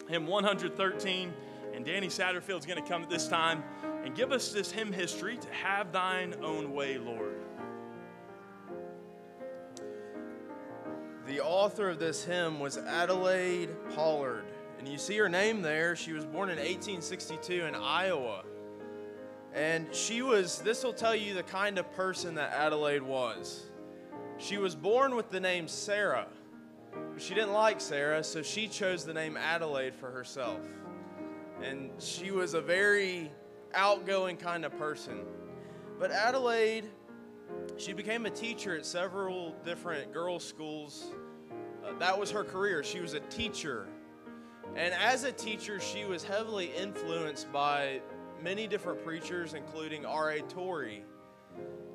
hymn 113. And Danny Satterfield's going to come at this time and give us this hymn history to Have Thine Own Way, Lord. The author of this hymn was Adelaide Pollard. And you see her name there. She was born in 1862 in Iowa. And this will tell you the kind of person that Adelaide was. She was born with the name Sarah. But she didn't like Sarah, so she chose the name Adelaide for herself. And she was a very outgoing kind of person. But Adelaide, she became a teacher at several different girls' schools. That was her career. She was a teacher. And as a teacher, she was heavily influenced by many different preachers, including R.A. Torrey.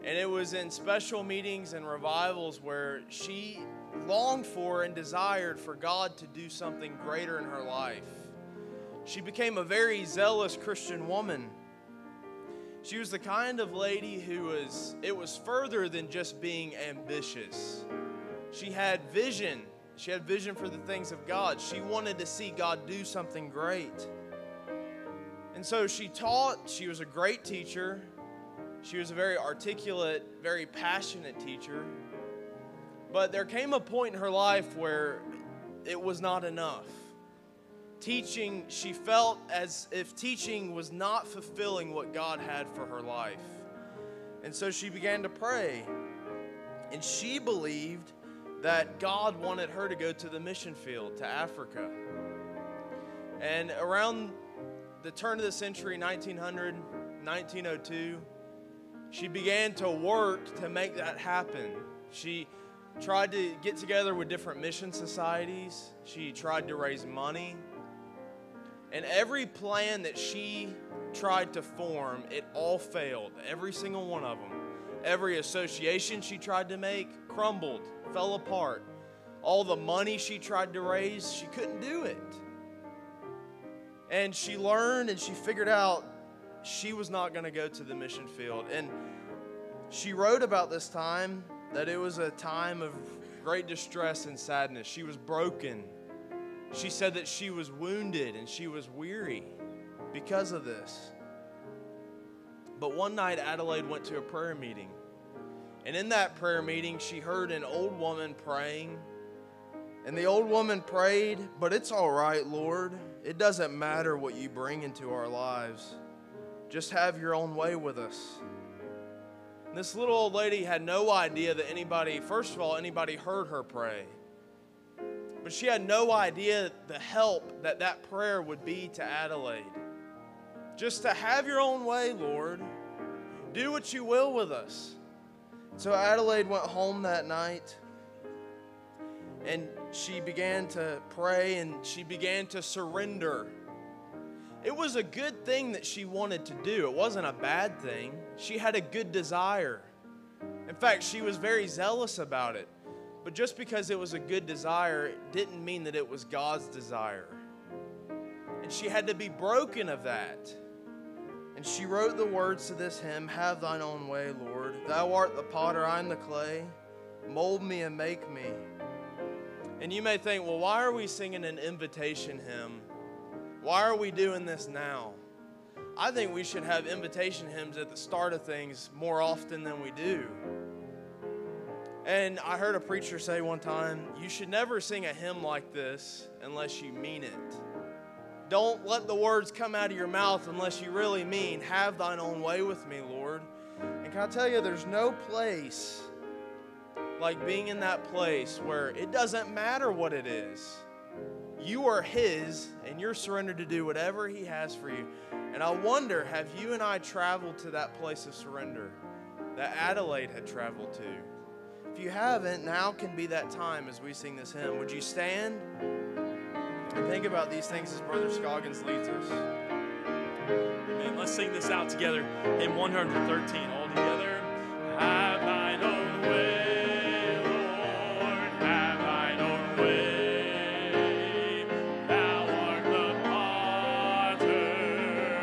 And it was in special meetings and revivals where she longed for and desired for God to do something greater in her life. She became a very zealous Christian woman. She was the kind of lady it was further than just being ambitious. She had vision. She had vision for the things of God. She wanted to see God do something great. And so she taught. She was a great teacher. She was a very articulate, very passionate teacher. But there came a point in her life where it was not enough. Teaching, she felt as if teaching was not fulfilling what God had for her life. And so she began to pray. And she believed that God wanted her to go to the mission field, to Africa. And around the turn of the century, 1900, 1902, she began to work to make that happen. She tried to get together with different mission societies. She tried to raise money. And every plan that she tried to form, it all failed. Every single one of them. Every association she tried to make crumbled, fell apart. All the money she tried to raise, she couldn't do it. And she learned and she figured out she was not going to go to the mission field. And she wrote about this time that it was a time of great distress and sadness. She was broken. She said that she was wounded and she was weary because of this. But one night, Adelaide went to a prayer meeting. And in that prayer meeting, she heard an old woman praying. And the old woman prayed, "But it's all right, Lord. It doesn't matter what you bring into our lives. Just have your own way with us." And this little old lady had no idea that anybody heard her pray. But she had no idea the help that prayer would be to Adelaide. Just to have your own way, Lord. Do what you will with us. So Adelaide went home that night, and she began to pray, and she began to surrender. It was a good thing that she wanted to do. It wasn't a bad thing. She had a good desire. In fact, she was very zealous about it. But just because it was a good desire, it didn't mean that it was God's desire. And she had to be broken of that. And she wrote the words to this hymn, "Have thine own way, Lord. Thou art the potter, I am the clay. Mold me and make me." And you may think, well, why are we singing an invitation hymn? Why are we doing this now? I think we should have invitation hymns at the start of things more often than we do. And I heard a preacher say one time, you should never sing a hymn like this unless you mean it. Don't let the words come out of your mouth unless you really mean, "Have thine own way with me, Lord." And can I tell you, there's no place like being in that place where it doesn't matter what it is. You are His, and you're surrendered to do whatever He has for you. And I wonder, have you and I traveled to that place of surrender that Adelaide had traveled to? If you haven't, now can be that time as we sing this hymn. Would you stand and think about these things as Brother Scoggins leads us? Amen. Let's sing this out together in 113 all together. Have thine own way, Lord, have thine own way. Thou art the potter,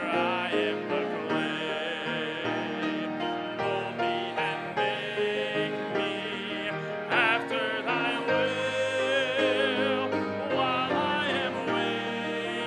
I am the clay. Mold me and make me after thy will, while I am waiting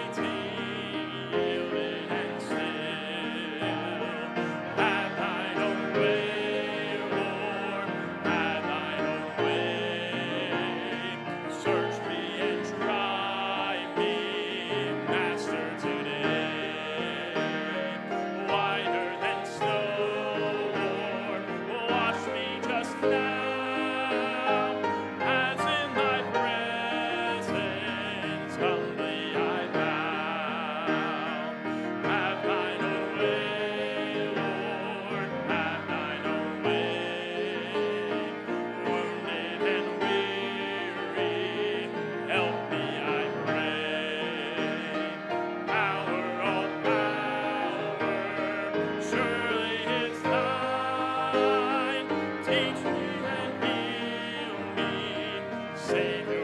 Savior.